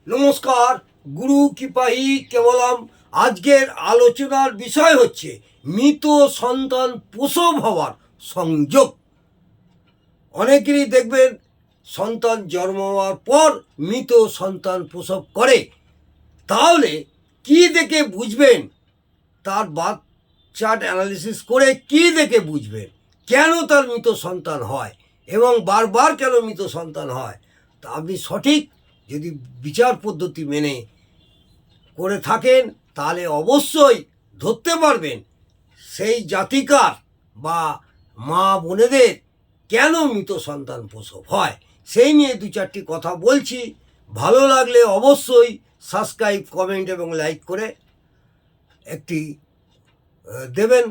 নমস্কার, গুরু কৃপাহি কেবলম। আজকের আলোচনার বিষয় হচ্ছে মৃত সন্তান প্রসব হওয়ার সংযোগ। অনেকেরই দেখবেন সন্তান জন্ম হওয়ার পর মৃত সন্তান প্রসব করে। তাহলে কি দেখে বুঝবেন? তার বার্থ চার্ট অ্যানালিসিস করে কি দেখে বুঝবেন কেন তার মৃত সন্তান হয় এবং বারবার কেন মৃত সন্তান হয়? তা আপনি সঠিক যদি বিচার পদ্ধতি মেনে করে থাকেন তাহলে অবশ্যই ধরতে পারবেন সেই জাতিকার বা মা বোনেদের কেন মৃত সন্তান প্রসব হয়। সেই নিয়ে দু চারটি কথা বলছি। ভালো লাগলে অবশ্যই সাবস্ক্রাইব, কমেন্ট এবং লাইক করে একটি দেবেন।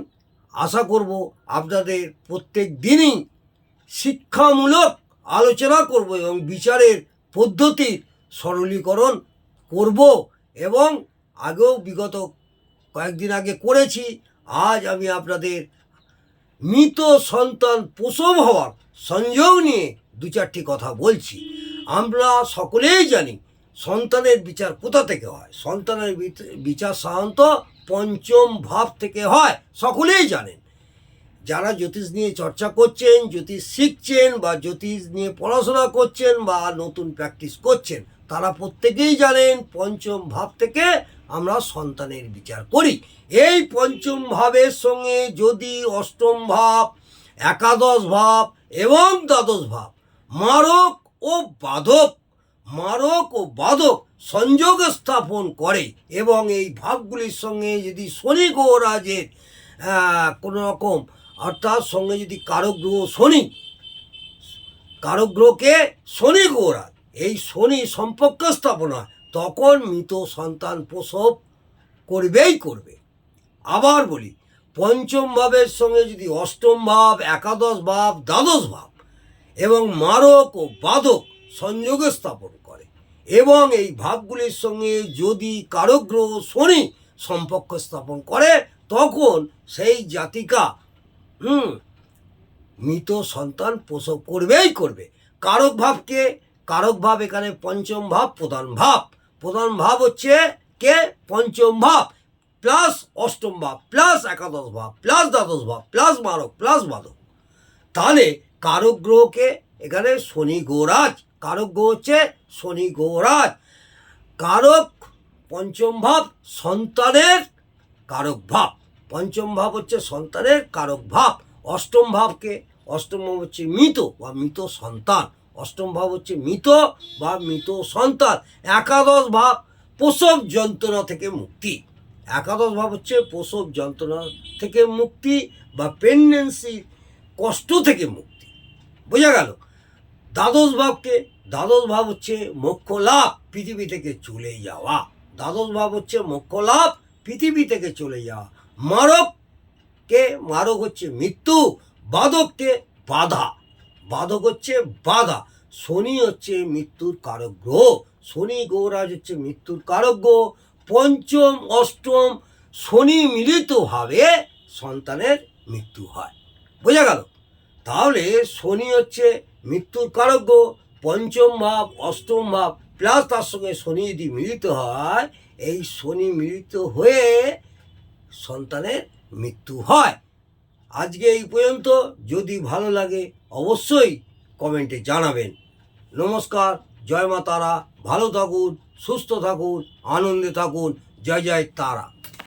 আশা করব আপনাদের প্রত্যেক দিনই শিক্ষামূলক আলোচনা করব এবং বিচারের পদ্ধতির সরলীকরণ করব এবং আগেও বিগত কয়েকদিন আগে করেছি। আজ আমি আপনাদের মৃত সন্তান প্রসব হওয়ার সংযোগ নিয়ে দু চারটি কথা বলছি। আমরা সকলেই জানি সন্তানের বিচার কোথা থেকে হয়। সন্তানের বিচার সাধারণত পঞ্চম ভাব থেকে হয়, সকলেই জানেন। যারা জ্যোতিষ নিয়ে চর্চা করছেন, জ্যোতিষ শিখছেন বা জ্যোতিষ নিয়ে পড়াশোনা করছেন বা নতুন প্র্যাকটিস করছেন, তারা প্রত্যেকেই জানেন পঞ্চম ভাব থেকে আমরা সন্তানের বিচার করি। এই পঞ্চম ভাবের সঙ্গে যদি অষ্টম ভাব, একাদশ ভাব এবং দ্বাদশ ভাব মারক ও বাধক সংযোগ স্থাপন করে এবং এই ভাবগুলির সঙ্গে যদি শনি গ্রহরাজের কোনো রকম অর্থাৎ সঙ্গে যদি কারক গ্রহকে শনি গ্রহরাজ এই শনি সম্পর্ক স্থাপন হয়, তখন মৃত সন্তান প্রসব করবেই করবে। আবার বলি, পঞ্চম ভাবের সঙ্গে যদি অষ্টম ভাব, একাদশ ভাব, দ্বাদশ ভাব এবং মারক ও বাধক সংযোগ স্থাপন করে এবং এই ভাবগুলির সঙ্গে যদি কারক গ্রহ শনি সম্পর্ক স্থাপন করে, তখন সেই জাতিকা মৃত সন্তান প্রসব করবেই করবে। কারক ভাব এখানে পঞ্চম ভাব, প্রধান ভাব হচ্ছে কে? পঞ্চম ভাব প্লাস অষ্টম ভাব প্লাস একাদশ ভাব প্লাস দ্বাদশ ভাব প্লাস মারক প্লাস বাধক। তাহলে কারক গ্রহকে এখানে শনি গ্রহরাজ, কারক গ্রহ হচ্ছে শনি গ্রহরাজ। কারক পঞ্চম ভাব সন্তানের কারক ভাব, পঞ্চম ভাব হচ্ছে সন্তানের কারক ভাব। অষ্টম ভাব হচ্ছে মৃত বা মৃত সন্তান, অষ্টম ভাব হচ্ছে মৃত বা মৃত সন্তান। একাদশ ভাব প্রসব যন্ত্রণা থেকে মুক্তি, একাদশ ভাব হচ্ছে প্রসব যন্ত্রণা থেকে মুক্তি বা প্রেগন্যান্সি কষ্ট থেকে মুক্তি। বোঝা গেল? দ্বাদশ ভাব হচ্ছে মোক্ষ লাভ, পৃথিবী থেকে চলে যাওয়া। দ্বাদশ ভাব হচ্ছে মোক্ষ লাভ, পৃথিবী থেকে চলে যাওয়া। মারক হচ্ছে মৃত্যু, বাধক হচ্ছে বাধা। শনি হচ্ছে মৃত্যুর কারক গ্রহ, শনি গ্রহরাজ হচ্ছে মৃত্যুর কারক গ্রহ। পঞ্চম অষ্টম শনি মিলিতভাবে সন্তানের মৃত্যু হয়। বোঝা গেল? তাহলে শনি হচ্ছে মৃত্যুর কারক গ্রহ, পঞ্চম ভাব অষ্টম ভাব প্লাস তার সঙ্গে শনি যদি মিলিত হয়, এই শনি মিলিত হয়ে সন্তানের মৃত্যু হয়। আজকে এই পর্যন্ত। যদি ভালো লাগে অবশ্যই কমেন্টে জানাবেন। নমস্কার, জয় মা তারা। ভালো থাকুন, সুস্থ থাকুন, আনন্দে থাকুন। জয় জয় তারা।